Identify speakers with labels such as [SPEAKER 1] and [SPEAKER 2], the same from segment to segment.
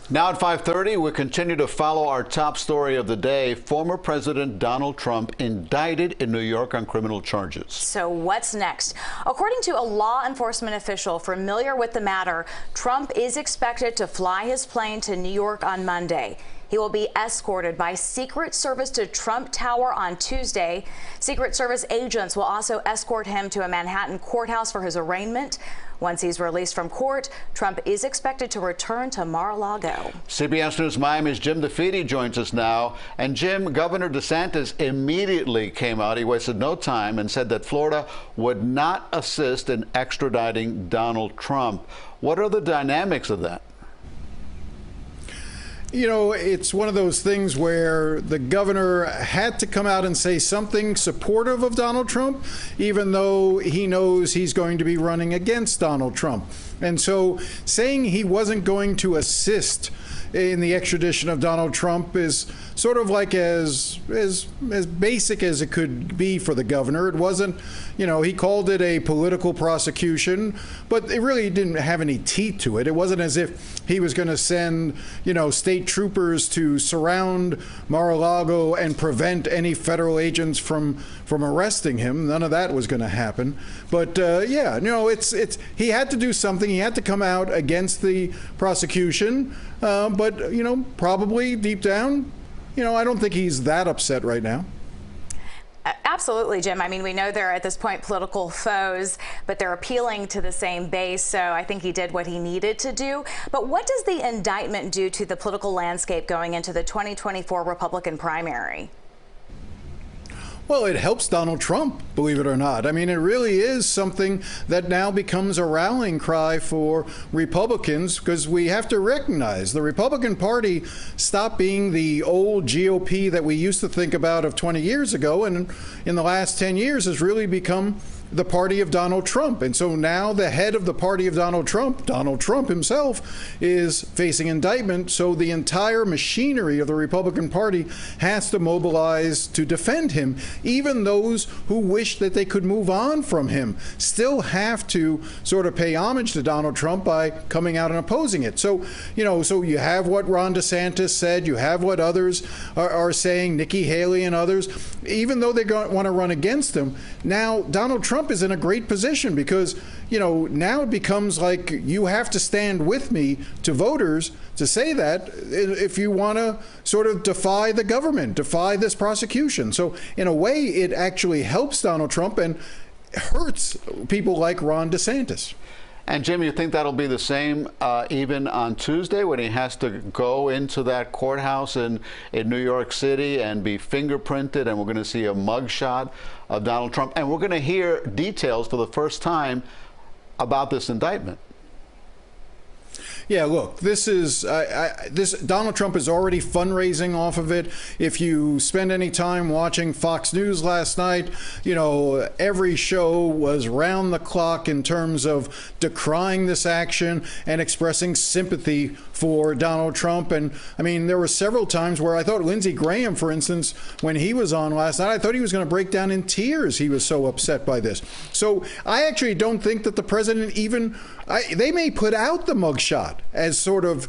[SPEAKER 1] Now at 5:30, we continue to follow our top story of the day. Former President Donald Trump indicted in New York on criminal charges.
[SPEAKER 2] So what's next? According to a law enforcement official familiar with the matter, Trump is expected to fly his plane to New York on Monday. He will be escorted by Secret Service to Trump Tower on Tuesday. Secret Service agents will also escort him to a Manhattan courthouse for his arraignment. Once he's released from court, Trump is expected to return to Mar-a-Lago.
[SPEAKER 1] CBS News Miami's Jim DeFede joins us now. And Jim, Governor DeSantis immediately came out. He wasted no time and said that Florida would not assist in extraditing Donald Trump. What are the dynamics of that?
[SPEAKER 3] You know, it's one of those things where the governor had to come out and say something supportive of Donald Trump, even though he knows he's going to be running against Donald Trump. And so saying he wasn't going to assist in the extradition of Donald Trump is sort of like as basic as it could be for the governor. It wasn't, you know, he called it a political prosecution, but it really didn't have any teeth to it. It wasn't as if he was going to send, you know, state troopers to surround Mar-a-Lago and prevent any federal agents from arresting him. None of that was going to happen. But yeah, no, he had to do something. He had to come out against the prosecution. But, you know, probably deep down, you know, I don't think he's that upset right now.
[SPEAKER 2] Absolutely, Jim. I mean, we know they're at this point political foes, but they're appealing to the same base. So I think he did what he needed to do. But what does the indictment do to the political landscape going into the 2024 Republican primary?
[SPEAKER 3] Well, it helps Donald Trump, believe it or not. I mean, it really is something that now becomes a rallying cry for Republicans, because we have to recognize the Republican Party stopped being the old GOP that we used to think about of 20 years ago, and in the last 10 years has really become the party of Donald Trump. And so now the head of the party of Donald Trump himself, is facing indictment. So the entire machinery of the Republican Party has to mobilize to defend him. Even those who wish that they could move on from him still have to sort of pay homage to Donald Trump by coming out and opposing it. So, you know, so you have what Ron DeSantis said, you have what others are saying, Nikki Haley and others, even though they want to run against him. Now, Donald Trump is in a great position because, you know, now it becomes like you have to stand with me to voters to say that if you want to sort of defy the government, defy this prosecution. So in a way, it actually helps Donald Trump and hurts people like Ron DeSantis.
[SPEAKER 1] And Jim, you think that'll be the same even on Tuesday when he has to go into that courthouse in New York City and be fingerprinted, and we're going to see a mugshot of Donald Trump, and we're going to hear details for the first time about this indictment?
[SPEAKER 3] Yeah, look, this is Donald Trump is already fundraising off of it. If you spend any time watching Fox News last night, you know, every show was round the clock in terms of decrying this action and expressing sympathy for Donald Trump. And I mean, there were several times where I thought Lindsey Graham, for instance, when he was on last night, I thought he was going to break down in tears. He was so upset by this. So I actually don't think that the president even, they may put out the mugshot as sort of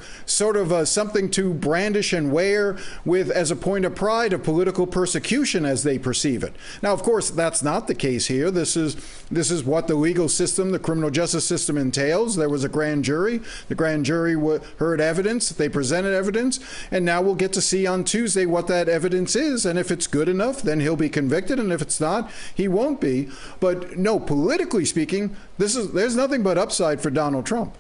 [SPEAKER 3] something to brandish and wear with as a point of pride of political persecution as they perceive it. Now, of course, that's not the case here. This is what the legal system, the criminal justice system entails. There was a grand jury. The grand jury heard evidence. They presented evidence. And now we'll get to see on Tuesday what that evidence is. And if it's good enough, then he'll be convicted. And if it's not, he won't be. But no, politically speaking, there's nothing but upside for Donald Trump.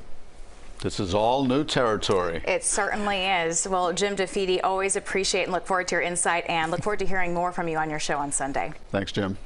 [SPEAKER 1] This is all new territory.
[SPEAKER 2] It certainly is. Well, Jim DeFede, always appreciate and look forward to your insight, and look forward to hearing more from you on your show on Sunday.
[SPEAKER 1] Thanks, Jim.